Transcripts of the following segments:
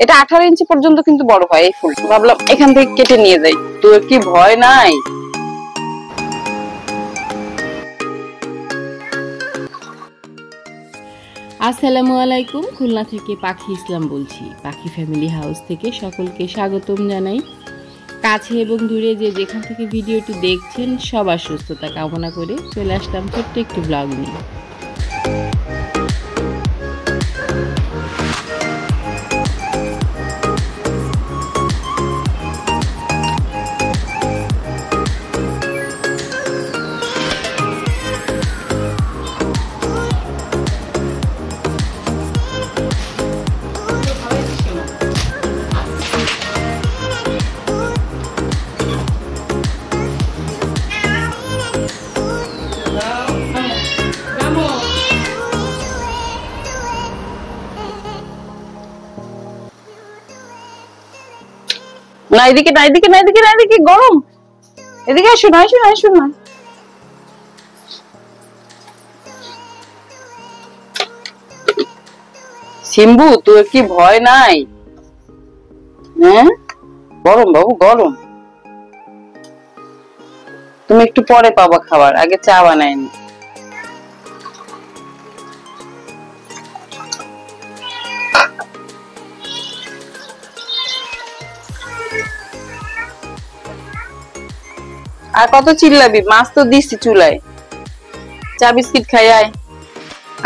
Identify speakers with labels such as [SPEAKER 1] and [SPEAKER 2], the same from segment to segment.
[SPEAKER 1] এটা 18 ইঞ্চি পর্যন্ত কিন্তু বড় হয় এই ফুল। ভাবলাম এখান থেকে কেটে নিয়ে যাই। তোর কি ভয় নাই?
[SPEAKER 2] আসসালামু আলাইকুম, খুলনা থেকে পাখি ইসলাম বলছি। পাখি ফ্যামিলি হাউস থেকে সকলকে স্বাগতম জানাই। কাছে এবং দূরে যে যেখান থেকে ভিডিওটি দেখছেন সবার সুস্থতা কামনা করে চলে আসলাম ছোট্ট একটি ব্লগ নিয়ে।
[SPEAKER 1] না এদিকে না, এদিকে না, এদিকে না, এদিকে গরম। এদিকে আসুন, আসুন, আসুন না। সিম্বু তোর কি ভয় নাই? হ্যাঁ গরম বাবু, গরম। তুমি একটু পরে পাবা খাবার, আগে চা বানাইনি। আর কত চিল্লাবি? মাছ তো দিছি চুলায়। চা বিস্কিট খাই, আয়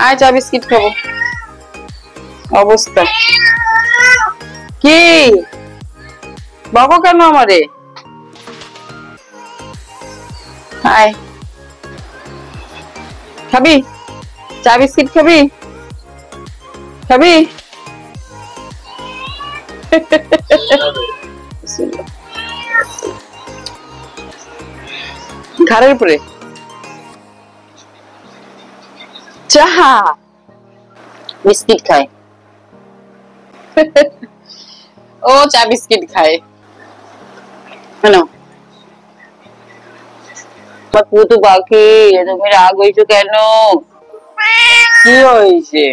[SPEAKER 1] আয়, চা বিস্কিট খাবো। অবস্থা কি বকো কেন আমারে? আয়, খাবি চা বিস্কিট? খাবি খাবি? ঘাড়ের উপরে চা, বিস্কিট খায়। ও চা বিস্কিট খায় কেন? পুতু পাখি তুমি রাগ হয়েছো কেন? কি হয়েছে?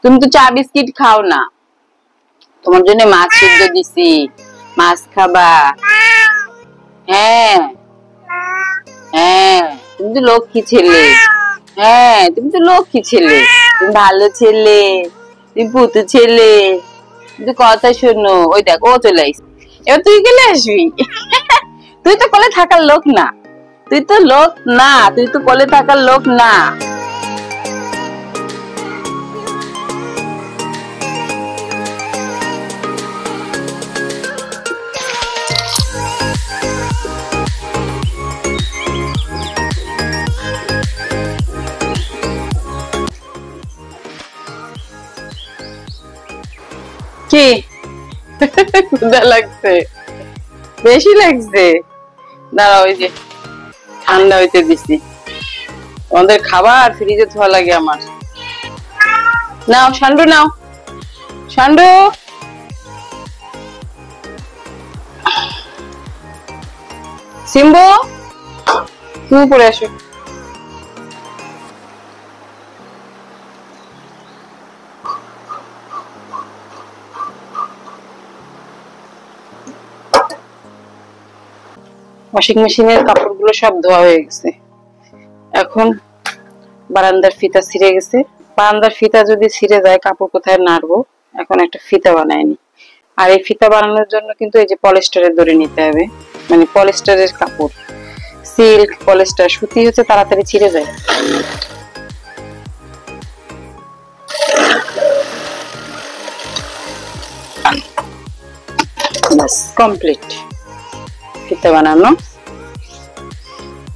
[SPEAKER 1] তুমি তো চা বিস্কিট খাও না। তোমার জন্য মাছ সিদ্ধ দিছি, মাছ খাবা। হ্যাঁ হ্যাঁ, তুমি তো লক্ষ্মী ছেলে। হ্যাঁ তুমি তো লক্ষ্মী ছেলে, তুমি ভালো ছেলে, তুমি পুতু ছেলে। কিন্তু কথা শোনো, ওই দেখ ও চলে আসছে। এবার তুই গেলে আসবি? তুই তো কোলে থাকার লোক না, তুই তো লোক না, তুই তো কোলে থাকার লোক না। কি ক্ষুধা লাগছে? বেশি লাগছে? দাঁড়া, ওই যে ঠান্ডা হইতে দিছি। আমাদের খাবার ফ্রিজে ধোয়া লাগে আমার। নাও শান্ডু, নাও শান্ডু। সিম্বু তুমি পরে আসো। ওয়াশিং মেশিনের কাপড়গুলো সব ধোয়া হয়ে গেছে। এখন বারান্দার ফিতা ছিঁড়ে গেছে। বারান্দার ফিতা যদি ছিঁড়ে যায় কাপড় কোথায় নাড়বো? এখন একটা ফিতা বানাইনি। আর এই ফিতা বানানোর জন্য কিন্তু এই যে পলিস্টারের দড়ি নিতে হবে, মানে পলিস্টারের কাপড়। সিল্ক পলিস্টার সুতি হচ্ছে তাড়াতাড়ি ছিঁড়ে যায়। বাস কমপ্লিট, ফিতা বানানো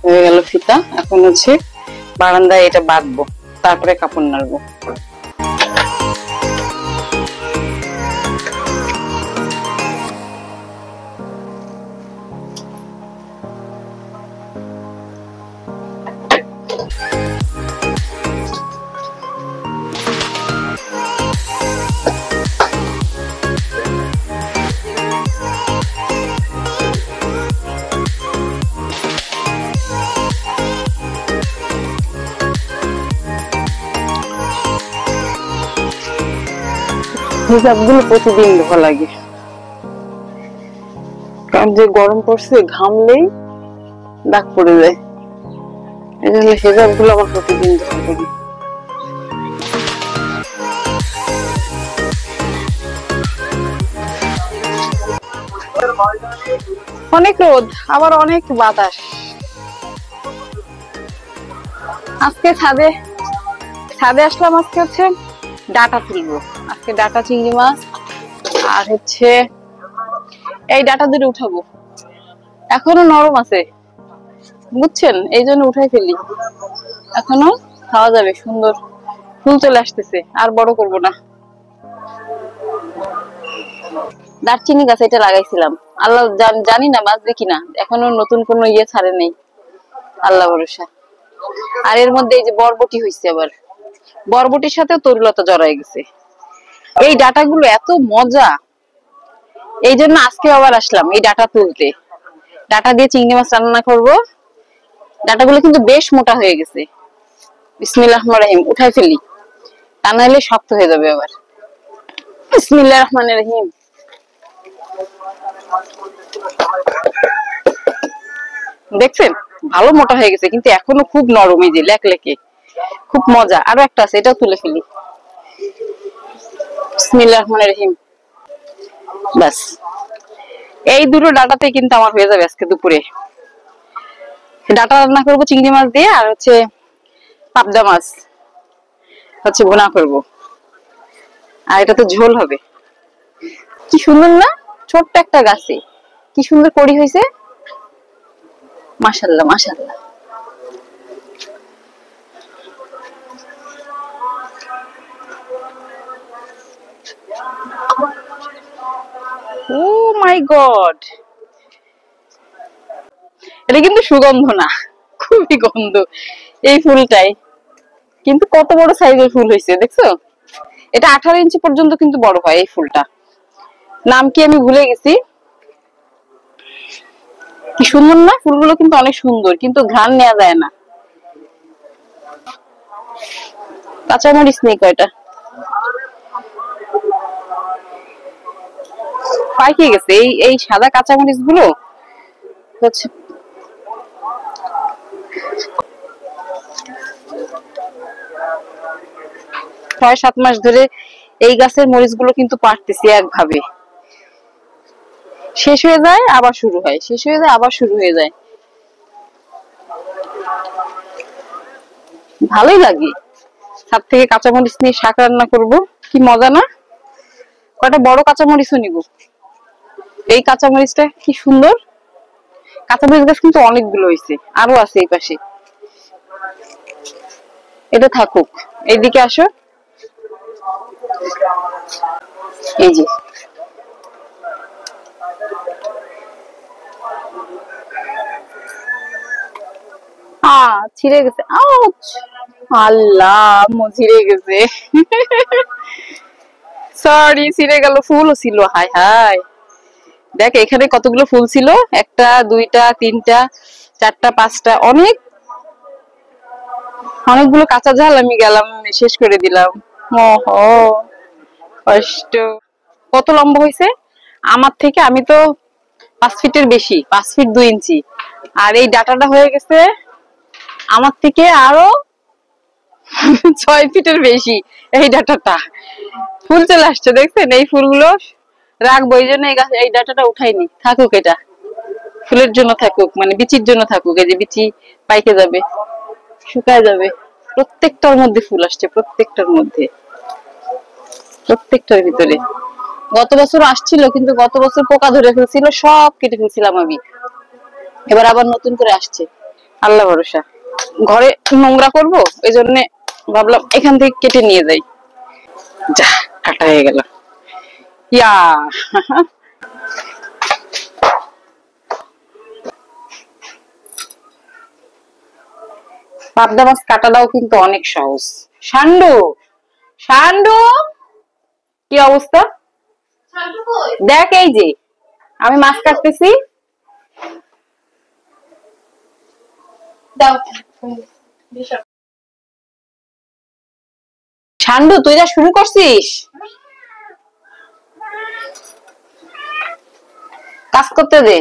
[SPEAKER 1] হয়ে গেল। ফিতা এখন হচ্ছে বারান্দায় এটা বাঁধবো, তারপরে কাপড় নাড়বো। হিজাব গুলো প্রতিদিন ধোয়া লাগে, কারণ যে গরম পড়ছে ঘামলেই দাগ পড়ে যায়। এই জন্য হিজাব গুলো আমার প্রতিদিন ধোয়া লাগে। অনেক রোদ, আবার অনেক বাতাস। আজকে ছাদে আসলাম। আজকে হচ্ছে ডাটা তুলবো। আজকে ডাটা চিংড়ি মাছ আর হচ্ছে এই ডাটা দুটো উঠাবো। এখনো নরম আছে, বুঝছেন, এই জন্য উঠাই ফেলি। এখনো খাওয়া যাবে, সুন্দর ফুল চলে আসতেছে। আর বড় করব না। দারচিনি গাছ এটা লাগাইছিলাম, আল্লাহ জানি না বাঁচবে কিনা, এখনো নতুন কোনো ইয়ে ছাড়ে নেই, আল্লাহ ভরসা। আর এর মধ্যে এই যে বরবটি হয়েছে, আবার বরবটির সাথেও তরুলতা জড়াই গেছে। এই ডাটা গুলো এত মজা, এই জন্য আজকে আবার আসলাম এই ডাটা তুলতে। ডাটা দিয়ে চিংড়ি মাছ রান্না করব। ডাটাগুলো কিন্তু বেশ মোটা হয়ে গেছে। বিসমিল্লাহির রহমানির রহিম, উঠাই ফেলি, তা নাহলে শক্ত হয়ে যাবে আবার। বিসমিল্লাহির রহমানির রহিম। দেখছেন ভালো মোটা হয়ে গেছে, কিন্তু এখনো খুব নরম, এই যে লেকলেকে, খুব মজা। আরো একটা আছে, এটাও তুলে ফেলি। বিসমিল্লাহির রহমানির রহিম। ব্যাস, এই দুটো ডাটাতে কিন্তু আমার হয়ে যাবে আজকে দুপুরে। ডাটা রান্না করবো চিংড়ি মাছ দিয়ে, আর হচ্ছে পাবদা মাছ হচ্ছে ভুনা করব, আর এটা তো ঝোল হবে। কি সুন্দর না, ছোট্ট একটা গাছে কি সুন্দর কড়ি হয়েছে, মাশাআল্লাহ মাশাআল্লাহ। ও মাই গড, এটা কিন্তু সুগন্ধ না, খুবই গন্ধ এই ফুলটাই। কিন্তু কত বড় সাইজের ফুল হয়েছে দেখছো। এটা 18 ইঞ্চি পর্যন্ত কিন্তু বড় হয় এই ফুলটা। নাম কি আমি ভুলে গেছি। কি সুন্দর না, ফুলগুলো কিন্তু অনেক সুন্দর, কিন্তু ঘ্রাণ নেওয়া যায় না। কাঁচামরিচ নেই কয়টা, পাইকে গেছে। এই সাদা কাঁচামরিচ গুলো হচ্ছে 6-7 মাস ধরে এই গাছের মরিচ গুলো কিন্তু পারতেছি একভাবে। শেষ হয়ে যায় আবার শুরু হয়, শেষ হয়ে যায় আবার শুরু হয়ে যায়। ভালোই লাগে। ছাদ থেকে কাঁচামরিচ নিয়ে শাক রান্না করব, কি মজা না। কয়টা বড় কাঁচামরিচও নিব। এই কাঁচামরিচটা কি সুন্দর। কাঁচামরিচ গাছ কিন্তু অনেকগুলো হয়েছে, আরো আছে এই পাশে। এটা থাকুক, এইদিকে আসো। এই যে ছিঁড়ে গেছে। আউচ, আল্লাহ ছিঁড়ে গেছে। সরি, ছিঁড়ে গেল। ফুলও ছিল, হাই হাই। দেখ এখানে কতগুলো ফুল ছিল, একটা দুইটা তিনটা চারটা পাঁচটা, অনেকগুলো কাঁচা ঝাল আমি গেলাম শেষ করে দিলাম। কষ্ট। কত লম্বা হয়েছে আমার থেকে, আমি তো 5 ফিটের বেশি, 5 ফিট 2 ইঞ্চি। আর এই ডাটাটা হয়ে গেছে আমার থেকে আরো 6 ফিটের বেশি। এই ডাটাটা ফুল চলে আসছে, দেখছেন। এই ফুলগুলো রাখবো, এই জন্য এই ডাটাটা উঠাইনি। থাকুক, এটা ফুলের জন্য থাকুক, মানে বিচির জন্য থাকুক। এই যে বিচি পাইকে যাবে, শুকায় যাবে। প্রত্যেকটার মধ্যে ফুল আসছে, প্রত্যেকটার ভিতরে। গত বছর আসছিল, কিন্তু গত বছর পোকা ধরে ফেলছিল, সব কেটে ফেলছিলাম আমি। এবার আবার নতুন করে আসছে, আল্লাহ ভরসা। ঘরে নোংরা করব, এই জন্য ভাবলাম এখান থেকে কেটে নিয়ে যাই। যা, কাটা হয়ে গেল। ইয়া পাবদা মাছ কাটাটাও কিন্তু অনেক সহজ। সান্ডু, সান্ডু, কি অবস্থা দেখ। এই যে আমি মাছ কাটতেছি। সান্ডু, তুই যা শুরু করছিস। কাজ করতে দে।